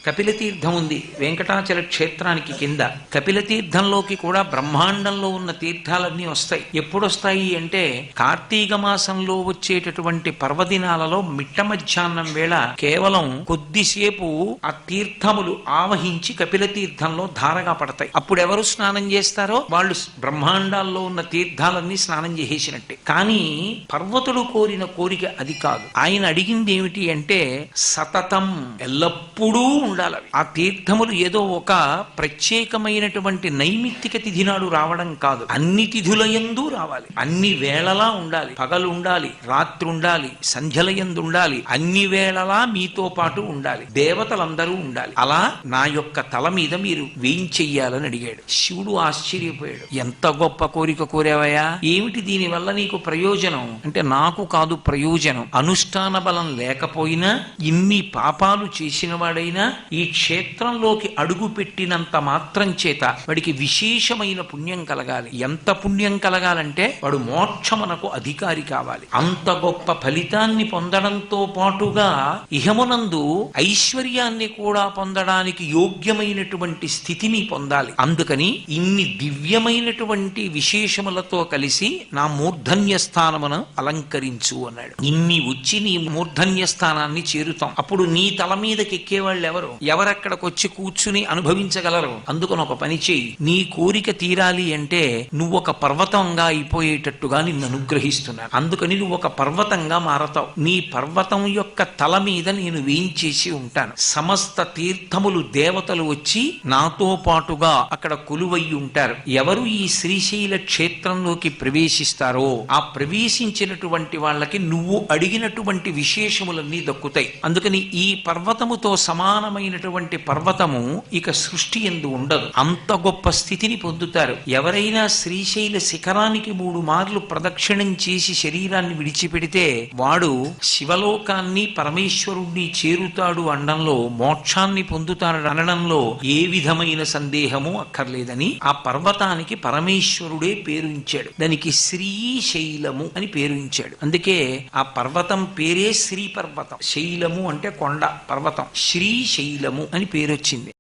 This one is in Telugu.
కపిలతీర్థం ఉంది వెంకటాచల క్షేత్రానికి కింద. కపిలతీర్థంలోకి కూడా బ్రహ్మాండంలో ఉన్న తీర్థాలన్నీ వస్తాయి. ఎప్పుడు వస్తాయి అంటే కార్తీక మాసంలో వచ్చేటటువంటి పర్వదినాలలో మిట్ట మధ్యాహ్నం వేళ కేవలం కొద్దిసేపు ఆ తీర్థములు ఆవహించి కపిలతీర్థంలో ధారగా పడతాయి. అప్పుడు ఎవరు స్నానం చేస్తారో వాళ్ళు బ్రహ్మాండాల్లో ఉన్న తీర్థాలన్నీ స్నానం చేసేసినట్టే. కానీ పర్వతుడు కోరిన కోరిక అది కాదు. ఆయన అడిగింది ఏమిటి అంటే సతతం ఎల్లప్పుడూ ఉండాలి. ఆ తీర్థములు ఏదో ఒక ప్రత్యేకమైనటువంటి నైమిత్తిక తిథి నాడు రావడం కాదు, అన్ని తిథులయందు రావాలి, అన్ని వేళలా ఉండాలి. పగలు ఉండాలి, రాత్రి ఉండాలి, సంధ్యలయందు ఉండాలి, అన్ని వేళలా మీతో పాటు ఉండాలి, దేవతలందరూ ఉండాలి. అలా నా యొక్క తల మీద మీరు వేయించెయ్యాలని అడిగాడు. శివుడు ఆశ్చర్యపోయాడు. ఎంత గొప్ప కోరిక కోరావయ్యా, ఏమిటి దీని వల్ల నీకు ప్రయోజనం అంటే, నాకు కాదు ప్రయోజనం, అనుష్ఠాన బలం లేకపోయినా ఇన్ని పాపాలు చేసిన వాడైనా ఈ క్షేత్రంలోకి అడుగు పెట్టినంత మాత్రం చేత వాడికి విశేషమైన పుణ్యం కలగాలి. ఎంత పుణ్యం కలగాలంటే వాడు మోక్షమునకు అధికారి కావాలి. అంత గొప్ప ఫలితాన్ని పొందడంతో పాటుగా ఇహమునందు ఐశ్వర్యాన్ని కూడా పొందడానికి యోగ్యమైనటువంటి స్థితిని పొందాలి. అందుకని ఇన్ని దివ్యమైనటువంటి విశేషములతో కలిసి నా మూర్ధన్య స్థానమును అలంకరించు అన్నాడు. ఇన్ని వచ్చి నీ మూర్ధన్య స్థానాన్ని చేరుతాం. అప్పుడు నీ తల మీదకి ఎక్కేవాళ్ళు ఎవరు? ఎవరక్కడికి వచ్చి కూర్చుని అనుభవించగలరు? అందుకని ఒక పని చేయి, నీ కోరిక తీరాలి అంటే నువ్వు ఒక పర్వతంగా అయిపోయేటట్టుగా నిన్ను అనుగ్రహిస్తున్నాను. అందుకని నువ్వు ఒక పర్వతంగా మారతావు. నీ పర్వతం యొక్క తల మీద నేను వేయించేసి ఉంటాను. సమస్త తీర్థములు దేవతలు వచ్చి నాతో పాటుగా అక్కడ కొలువయ్యి ఉంటారు. ఎవరు ఈ శ్రీశైల క్షేత్రంలోకి ప్రవేశిస్తారో ఆ ప్రవేశించినటువంటి వాళ్ళకి నువ్వు అడిగినటువంటి విశేషములన్నీ దక్కుతాయి. అందుకని ఈ పర్వతముతో సమానమైనటువంటి పర్వతము ఇక సృష్టి యందు ఉండదు. అంత గొప్ప స్థితిని పొందుతారు. ఎవరైనా శ్రీశైల శిఖరానికి 3 మార్లు ప్రదక్షిణం చేసి శరీరాన్ని విడిచిపెడితే వాడు శివలోకాన్ని పరమేశ్వరుణ్ణి చేరుతాడు అనడంలో, మోక్షాన్ని పొందుతాడు అనడంలో ఏ విధమైన సందేహము అక్కర్లేదని ఆ పర్వతానికి పరమేశ్వరుడే పేరు ఇచ్చాడు. దానికి శ్రీశైలము అని పేరు ఇచ్చాడు. అందుకే ఆ పర్వతం పేరే శ్రీ పర్వతం. శైలము అంటే కొండ, పర్వతం. శ్రీశైలము అని పేరు వచ్చింది.